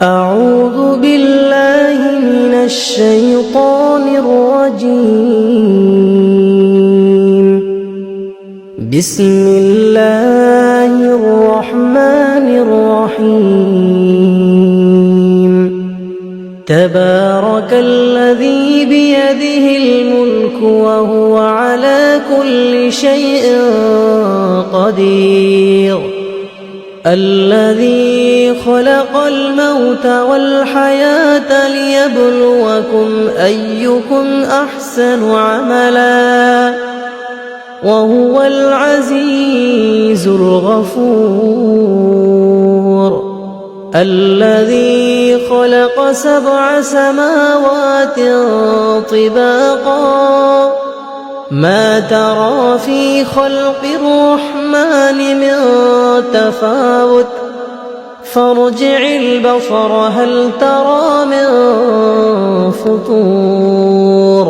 أعوذ بالله من الشيطان الرجيم. بسم الله الرحمن الرحيم. تبارك الذي بيده الملك وهو على كل شيء قدير. الذي خلق الموت والحياة ليبلوكم أيكم أحسن عملا وهو العزيز الغفور. الذي خلق 7 سماوات طباقا ما ترى في خلق الرحمن من تفاوت فارجع البصر هل ترى من فطور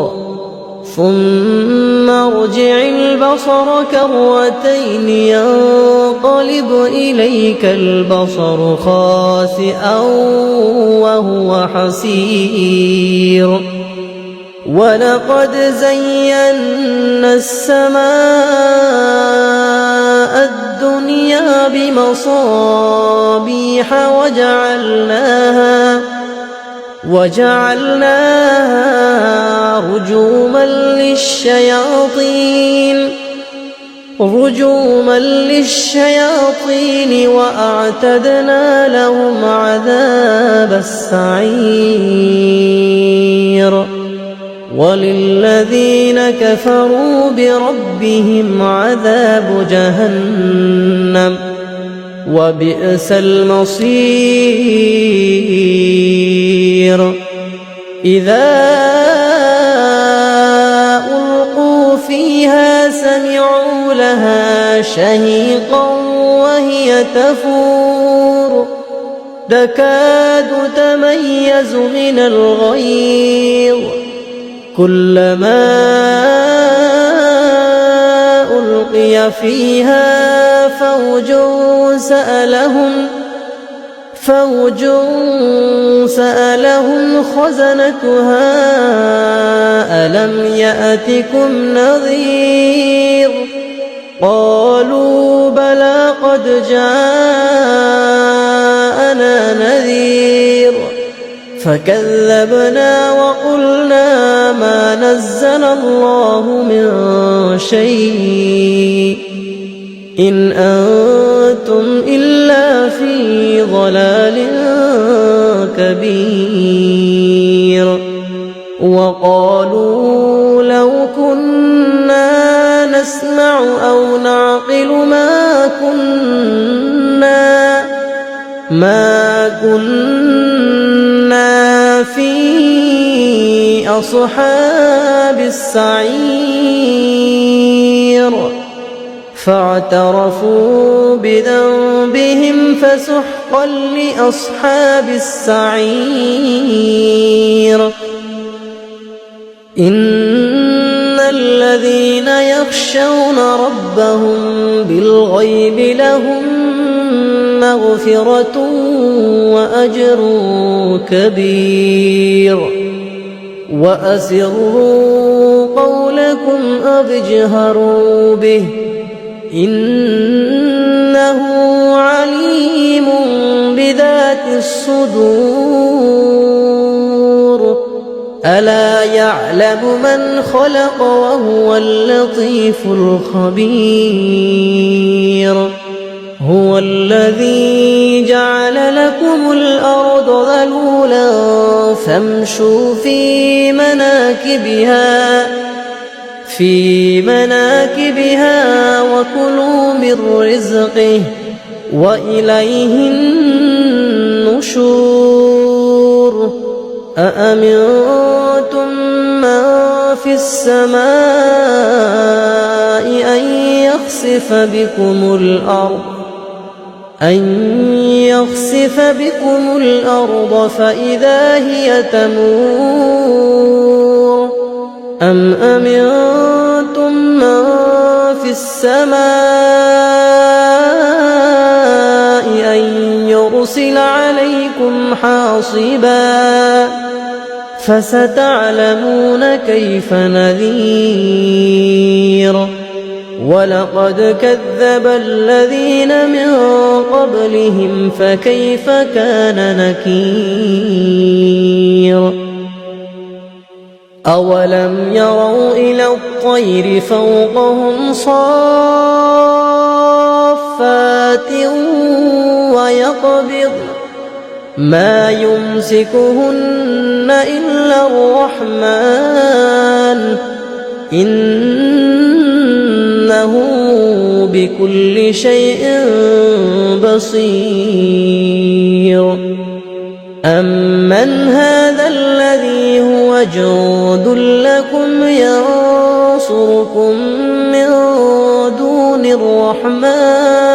ثم ارجع البصر كرتين ينقلب إليك البصر خاسئا وهو حسير. ولقد زينا السماء الدنيا بمصابيح وجعلناها رجوما للشياطين وأعتدنا لهم عذاب السعير. وللذين كفروا بربهم عذاب جهنم وبئس المصير. إذا ألقوا فيها سمعوا لها شهيقا وهي تفور تكاد تميز من الغيظ كلما ألقي فيها فوج سألهم خزنتها ألم يأتكم نذير قالوا بلى قد جاءنا نذير فكذبنا وقلنا ما نزل الله من شيء إن أنتم إلا في ضلال كبير. وقالوا لو كنا نسمع أو نعقل ما كنا في أصحاب السعير. فاعترفوا بذنبهم فسحقا لأصحاب السعير. إن الذين يخشون ربهم بالغيب لهم مغفرة وأجر كبير. وأسروا قولكم أو اجهروا به إنه عليم بذات الصدور. ألا يعلم من خلق وهو اللطيف الخبير. هو الذي جعل لكم الأرض ذلولا فامشوا في مناكبها وكلوا من رزقه وإليه النشور. أأمنتم من في السماء أن يخسف بكم الأرض فإذا هي تمور أم أمنتم من في السماء أن يرسل يرسل عليكم حاصبا فستعلمون كيف نذير ولقد كذب الذين من قبلهم فكيف كان نكير أولم يروا إلى الطير فوقهم صافات ويقبض ما يمسكهن إلا الرحمن إنه بكل شيء بصير أمن هذا الذي هو جند لكم ينصركم من دون الرحمن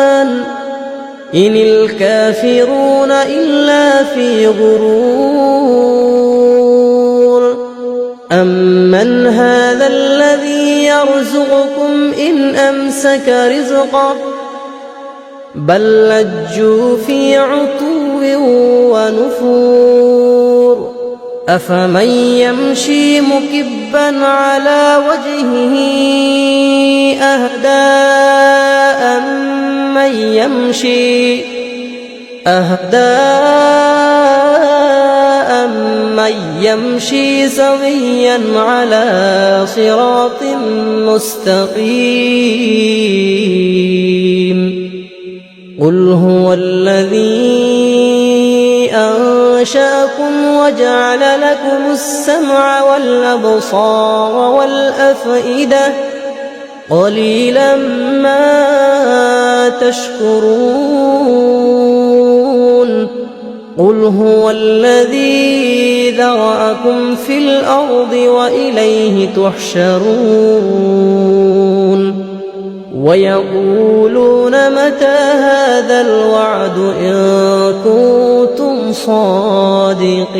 إن الكافرون إلا في غرور أمن هذا الذي يرزقكم إن أمسك رزقه بل لجوا في عتو ونفور أفمن يمشي مكبا على وجهه أهدى أمن يمشي سويا على صراط مستقيم قل هو الذي أنشأكم وجعل لكم السمع والأبصار والأفئدة قليلا ما تشكرون قل هو الذي ذرأكم في الأرض وإليه تحشرون ويقولون متى هذا الوعد إن كنتم صادقين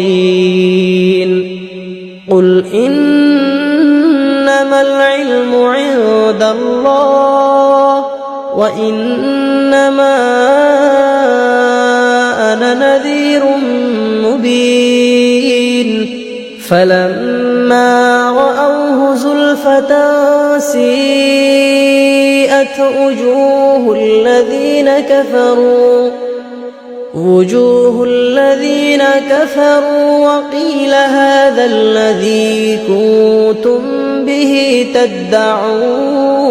قل إنما العلم عند الله وإنما أنا نذير مبين فلما رأوه زلفة سيئت وجوه الذين كفروا وقيل هذا الذي كنتم به تدعون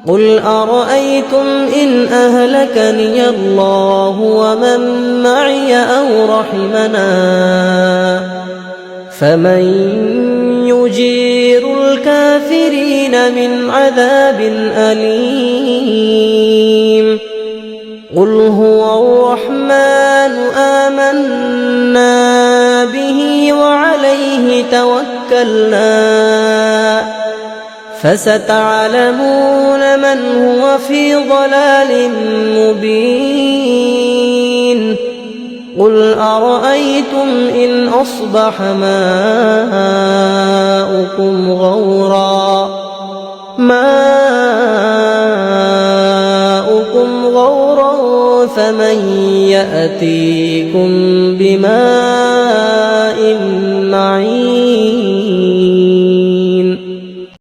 قل أرأيتم إن أهلكني الله ومن معي أو رحمنا فمن يجير الكافرين من عذاب أليم قل هو الرحمن آمنا به وعليه توكلنا فستعلمون من هو في ضلال مبين قل أرأيتم إن أصبح ماؤكم غورا فمن يأتيكم